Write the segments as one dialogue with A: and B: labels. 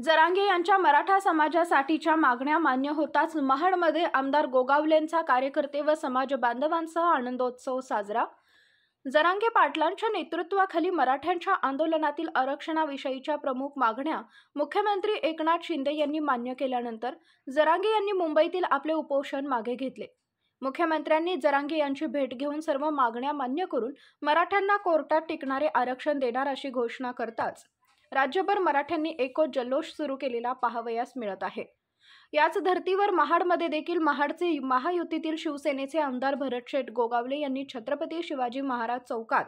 A: जरांगे यांच्या मराठा समाजासाठीच्या मागण्या मान्य होताच महाडमध्ये आमदार गोगावलेंचा कार्यकर्ते व समाज बांधवांसह आनंदोत्सव साजरा। जरांगे पाटलांच्या नेतृत्वाखाली मराठ्यांच्या आंदोलनातील आरक्षणाविषयीच्या प्रमुख मागण्या मुख्यमंत्री एकनाथ शिंदे यांनी मान्य केल्यानंतर जरांगे यांनी मुंबईतील आपले उपोषण मागे घेतले। मुख्यमंत्र्यांनी जरांगे यांची भेट घेऊन सर्व मागण्या मान्य करून मराठ्यांना कोर्टात टिकणारे आरक्षण देणार अशी घोषणा करताच राज्यभर मराठ्यांनी एकच जल्लोष सुरू केलेला पाहावयास मिळत आहे। याच धर्तीवर महाडमध्ये देखील महाडचे महायुतीतील शिवसेनेचे आमदार भरतशेठ गोगावले यांनी छत्रपती शिवाजी महाराज चौकात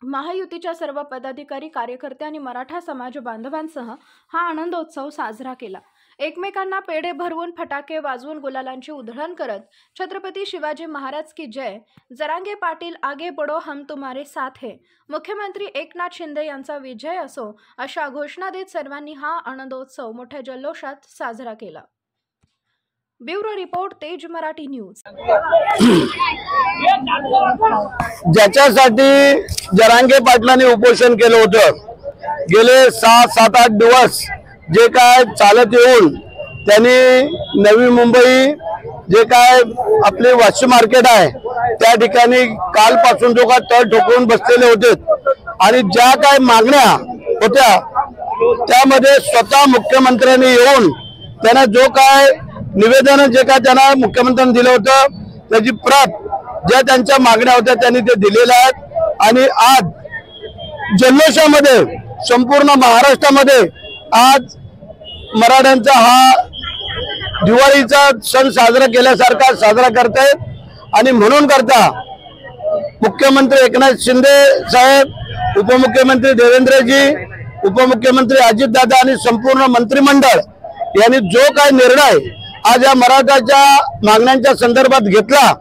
A: महायुतीच्या सर्व पदाधिकारी, कार्यकर्ते आणि मराठा समाज बांधवांसह हा आनंदोत्सव साजरा केला। एकमेकांना पेढे भरवून, फटाके वाजवून, गुलालांची उधळण करत छत्रपती शिवाजी महाराज की जय, जरांगे पाटील आगे बढ़ो हम तुम्हारे साथ है, मुख्यमंत्री एकनाथ शिंदे यांचा विजय असो अशा घोषणा देत सर्वांनी हा आनंदोत्सव मोठ्या जल्लोषात साजरा केला। ब्युरो रिपोर्ट, तेज मराठी न्यूज।
B: ज्याच्यासाठी जरांगे पाटलांनी उपोषण केलं होतं, गेले 6-7-8 दिवस जे काय चालत येऊन त्यांनी नवी मुंबई जे काय आपले वाशी मार्केट आहे त्या ठिकाणी कालपासून जो काय तळ ठोकून बसलेले होते आणि ज्या काय मागण्या होत्या त्यामध्ये स्वतः मुख्यमंत्र्यांनी येऊन त्यांना जो काय निवेदन जे काय त्यांना मुख्यमंत्र्यांनी दिलं होतं त्याची प्रत ज्या त्यांच्या मागण्या होत्या त्यांनी ते दिलेल्या आहेत। आणि आज जल्लोषामध्ये संपूर्ण महाराष्ट्रामध्ये आज मराठ्यांचा हा दिवाळीचा सण साजरा केल्यासारखा साजरा करतायत। आणि म्हणून करता मुख्यमंत्री एकनाथ शिंदे साहेब, उपमुख्यमंत्री देवेंद्रजी, उपमुख्यमंत्री अजितदादा आणि संपूर्ण मंत्रिमंडळ यांनी जो काय निर्णय आज या मराठाच्या मागण्यांच्या संदर्भात घेतला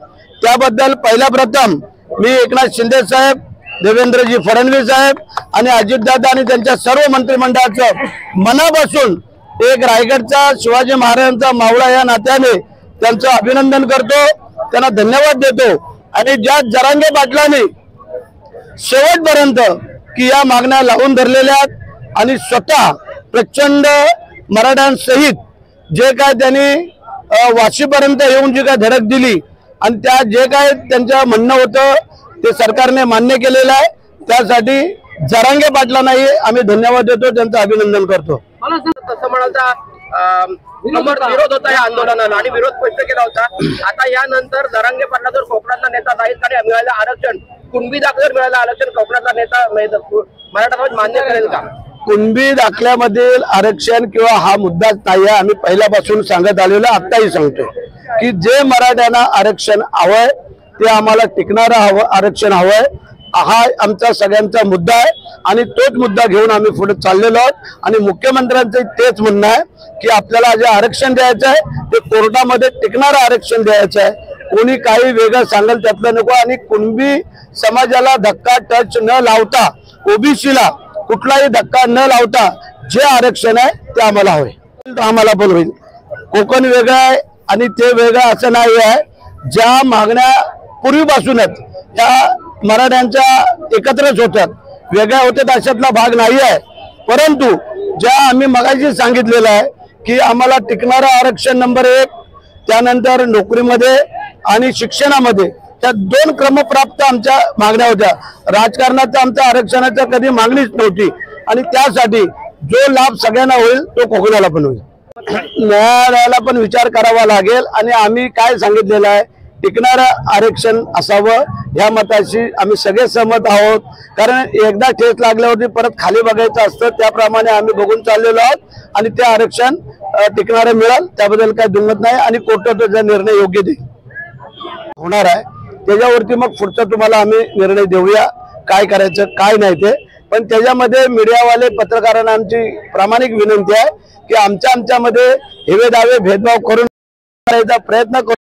B: त्याबद्दल पहिला प्रथम मी एकनाथ शिंदे साहेब, देवेंद्रजी फडणवीस साहेब आणि अजितदादा आणि त्यांच्या सर्व मंत्रिमंडळाचं मनापासून एक रायगडचा शिवाजी महाराजांचा मावळा या नात्याने त्यांचं अभिनंदन करतो, त्यांना धन्यवाद देतो। आणि ज्या जरांगे पाटलांनी शेवटपर्यंत की या मागण्या लावून धरलेल्या आणि स्वतः प्रचंड मराठ्यांसहित जे काय त्यांनी वाशीपर्यंत येऊन जी काय धडक दिली आणि त्या जे काय त्यांचं म्हणणं होतं ते सरकारने मान्य केलेलं आहे, त्यासाठी जरांगे पाटलांनाही आम्ही धन्यवाद देतो, त्यांचं अभिनंदन करतो।
C: मला तसं म्हणालता विरोध होता या आंदोलनाला आणि विरोध व्यक्त केला होता। आता यानंतर जरांगे पाटला जर कोकणातला नेता जाईल आणि मिळालं आरक्षण, कुणबी दाखल्यावर मिळालं आरक्षण, कोकणातला नेता मराठा समाज मान्य करेल का?
B: कुणबी दाखल्यामधील आरक्षण किंवा हा मुद्दाच नाही आहे, आम्ही पहिल्यापासून सांगत आलेलो, आत्ताही सांगतो की जे मराठ्यांना आरक्षण हवंय ते आम्हाला टिकणारं आरक्षण हवंय, हा आमचा सगळ्यांचा मुद्दा आहे आणि तोच मुद्दा घेऊन आम्ही पुढे चाललेलो आहोत। आणि मुख्यमंत्र्यांचं तेच म्हणणं आहे की आपल्याला जे आरक्षण द्यायचं आहे ते कोर्टामध्ये टिकणारं आरक्षण द्यायचं आहे, कोणी काही वेगळं सांगेल त्यातलं नको। आणि कुणबी समाजाला धक्का टच न लावता, ओबीसीला कुठलाही धक्का न लावता जे आरक्षण आहे ते आम्हाला होईल, आम्हाला पण होईल। कोकण वेगळं आहे आणि ते वेगळं असं नाही आहे। ज्या मागण्या पूर्वीपासूनच त्या मराठ्यांच्या एकत्रच होतात, वेगळ्या होतात अशातला भाग नाही आहे। परंतु ज्या आम्ही मगाशी सांगितलेलं आहे की आम्हाला टिकणारं आरक्षण नंबर 1, त्यानंतर नोकरीमध्ये आणि शिक्षणामध्ये त्या 2 क्रमप्राप्त आमच्या मागण्या होत्या। राजकारणाचा आमच्या आरक्षणाचा कधी मागणीच नव्हती आणि त्यासाठी जो लाभ सगळ्यांना होईल तो कोकणाला पण होईल। न्यायालयाला पण विचार करावा लागेल आणि आम्ही काय सांगितलेलं आहे, टिकणारं आरक्षण असावं या मताशी आम्ही सगळे सहमत आहोत। कारण एकदा ठेच लागल्यावरती परत खाली बघायचं असतं, त्याप्रमाणे आम्ही बघून चाललेलो आहोत आणि ते आरक्षण टिकणारं मिळेल, त्याबद्दल काही दुमत नाही। आणि कोर्टाचा जो निर्णय योग्य देईल होणार आहे त्याच्यावरती मग पुढचा तुम्हाला आम्ही निर्णय देऊया काय करायचं काय नाही ते। पण त्याच्यामध्ये मीडियावाले पत्रकारांना आमची प्रामाणिक विनंती आहे की आमच्यामध्ये हेवे दावे भेदभाव करून करायचा प्रयत्न करू,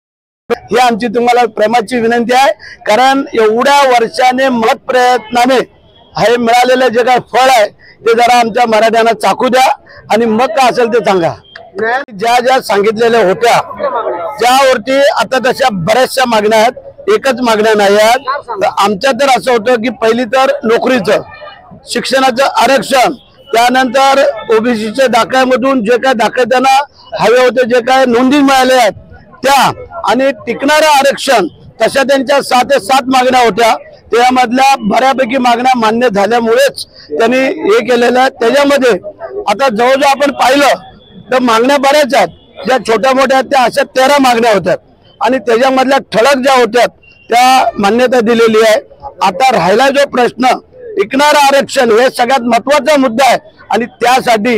B: ही आमची तुम्हाला प्रेमाची विनंती आहे। कारण एवढ्या वर्षाने मत प्रयत्नाने हे मिळालेलं जे काय फळ आहे ते जरा आमच्या मराठ्यांना चाकू द्या आणि मग काय असेल ते सांगा। ज्या ज्या सांगितलेल्या होत्या ज्यावरती आता तशा बऱ्याचशा मागण्या आहेत, एकच मागण्या नाही आहेत। आमच्या तर असं होतं की पहिली तर नोकरीचं, शिक्षणाचं आरक्षण, त्यानंतर ओबीसीच्या दाखल्यामधून जे काय दाखले त्यांना हवे होते, जे काय नोंदी मिळाल्या आहेत त्या, आणि टिकणारं आरक्षण तशा त्यांच्या 6 ते 7 मागण्या होत्या, त्यामधल्या बऱ्यापैकी मागण्या मान्य झाल्यामुळेच त्यांनी हे केलेलं आहे. त्याच्यामध्ये आता जवळजवळ आपण पाहिलं तर मागण्या बऱ्याच आहेत, ज्या छोट्या मोठ्या त्या अशा 13 मागण्या होत्या आणि त्याच्यामधल्या ठळक ज्या होत्या त्या मान्यता दिलेली आहे. आता राहिला जो प्रश्न टिकणारं आरक्षण हे सगळ्यात महत्वाचा मुद्दा आहे आणि त्यासाठी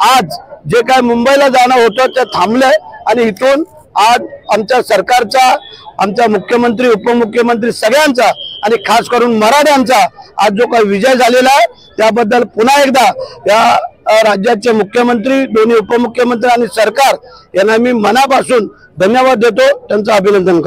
B: आज जे काय मुंबईला जाणं होतं ते थांबलंय आणि इथून आज आमच्या सरकारचा, आमच्या मुख्यमंत्री उपमुख्यमंत्री सगळ्यांचा आणि खास करून मराठ्यांचा आज जो काही विजय झालेला आहे त्याबद्दल पुन्हा एकदा या राज्याचे मुख्यमंत्री, दोन्ही उपमुख्यमंत्री आणि सरकार यांना मी मनापासून धन्यवाद देतो, त्यांचं अभिनंदन करतो.